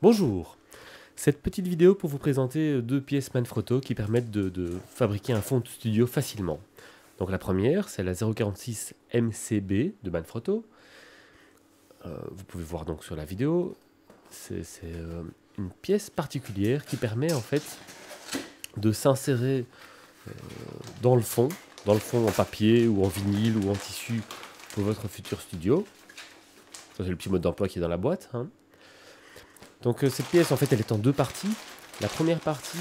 Bonjour, cette petite vidéo pour vous présenter deux pièces Manfrotto qui permettent de fabriquer un fond de studio facilement. Donc la première, c'est la 046 MCB de Manfrotto. Vous pouvez voir donc sur la vidéo, c'est une pièce particulière qui permet en fait de s'insérer dans le fond en papier ou en vinyle ou en tissu pour votre futur studio. Ça c'est le petit mode d'emploi qui est dans la boîte, hein. Donc cette pièce, en fait, elle est en deux parties. La première partie,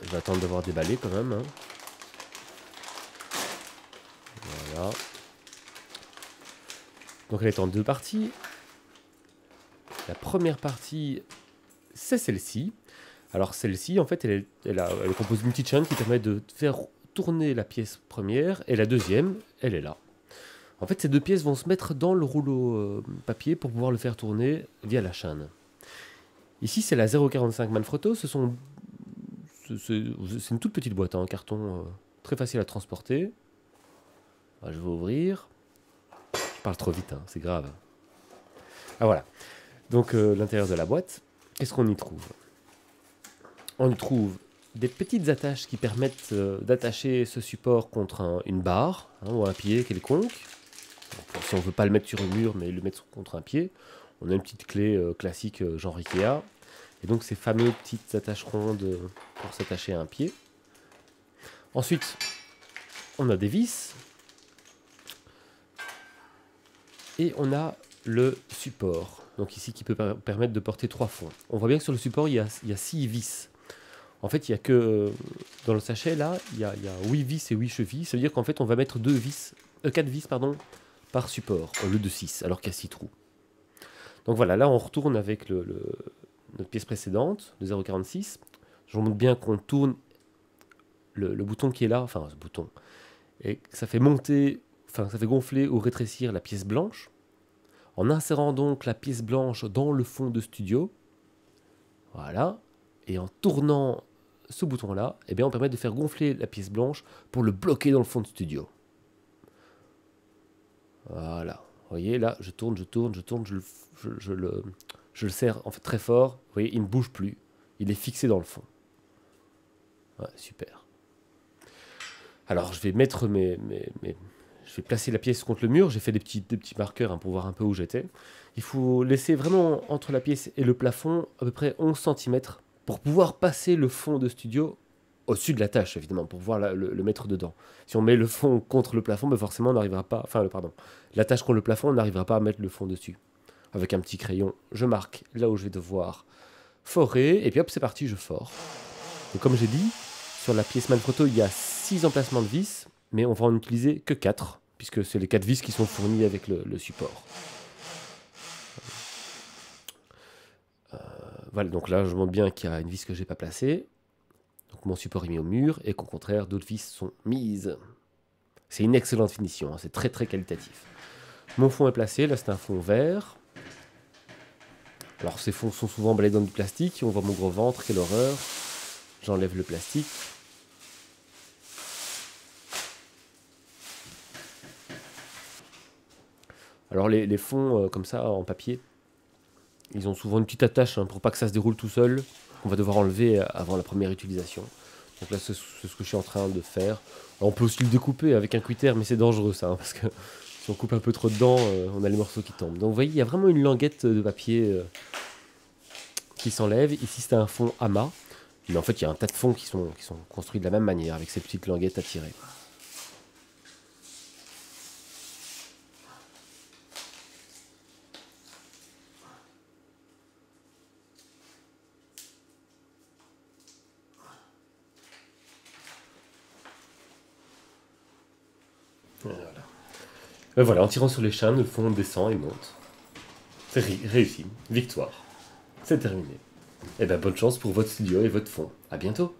je vais attendre de voir déballer quand même, hein. Voilà. Donc elle est en deux parties. La première partie, c'est celle-ci. Alors celle-ci, en fait, elle compose d'une petite chaîne qui permet de faire tourner la pièce première, et la deuxième, elle est là. En fait, ces deux pièces vont se mettre dans le rouleau papier pour pouvoir le faire tourner via la chaîne. Ici, c'est la 045 Manfrotto. C'est une toute petite boîte en carton, très facile à transporter. Je vais ouvrir. Je parle trop vite, hein, c'est grave. Ah voilà. Donc l'intérieur de la boîte, qu'est-ce qu'on y trouve? On y trouve des petites attaches qui permettent d'attacher ce support contre une barre, hein, ou un pied quelconque. Donc, si on ne veut pas le mettre sur un mur, mais le mettre contre un pied, on a une petite clé classique genre Ikea. Et donc ces fameuses petites attaches rondes pour s'attacher à un pied. Ensuite, on a des vis. Et on a le support. Donc ici qui peut permettre de porter 3 fonds. On voit bien que sur le support, il y a 6 vis. En fait, il n'y a que... dans le sachet, là, il y a 8 vis et 8 chevilles. Ça veut dire qu'en fait, on va mettre 4 vis par support, au lieu de 6, alors qu'il y a 6 trous. Donc voilà, là, on retourne avec notre pièce précédente, de 0,46. Je vous montre bien qu'on tourne le bouton qui est là, enfin, ce bouton, et ça fait monter, enfin, ça fait gonfler ou rétrécir la pièce blanche, en insérant donc la pièce blanche dans le fond de studio. Voilà. Et en tournant ce bouton-là, eh bien, on permet de faire gonfler la pièce blanche pour le bloquer dans le fond de studio. Voilà. Vous voyez, là, je tourne, je le serre en fait très fort. Vous voyez, il ne bouge plus. Il est fixé dans le fond. Ouais, super. Alors, je vais mettre je vais placer la pièce contre le mur. J'ai fait des petits marqueurs, hein, pour voir un peu où j'étais. Il faut laisser vraiment entre la pièce et le plafond à peu près 11 cm pour pouvoir passer le fond de studio au-dessus de la tâche, évidemment, pour pouvoir le mettre dedans. Si on met le fond contre le plafond, ben forcément, on n'arrivera pas... Enfin, la tâche contre le plafond, on n'arrivera pas à mettre le fond dessus. Avec un petit crayon, je marque là où je vais devoir forer, et puis hop, c'est parti, je fore. Et comme j'ai dit, sur la pièce Manfrotto, il y a 6 emplacements de vis, mais on va en utiliser que 4, puisque c'est les 4 vis qui sont fournis avec le support. Voilà, donc là, je montre bien qu'il y a une vis que je n'ai pas placée. Donc mon support est mis au mur, et qu'au contraire, d'autres vis sont mises. C'est une excellente finition, hein, c'est très très qualitatif. Mon fond est placé, là c'est un fond vert. Alors ces fonds sont souvent emballés dans du plastique, on voit mon gros ventre, quelle horreur. J'enlève le plastique. Alors les fonds comme ça en papier, ils ont souvent une petite attache, hein, pour pas que ça se déroule tout seul. On va devoir enlever avant la première utilisation. Donc là c'est ce que je suis en train de faire. Alors, on peut aussi le découper avec un cutter, mais c'est dangereux ça, hein, parce que si on coupe un peu trop dedans, on a les morceaux qui tombent. Donc vous voyez, il y a vraiment une languette de papier qui s'enlève. Ici c'est un fond amas, mais en fait il y a un tas de fonds qui sont construits de la même manière, avec ces petites languettes à tirer. Voilà. Et voilà, en tirant sur les chaînes, le fond descend et monte. C'est réussi, victoire. C'est terminé. Et bien bonne chance pour votre studio et votre fond. À bientôt.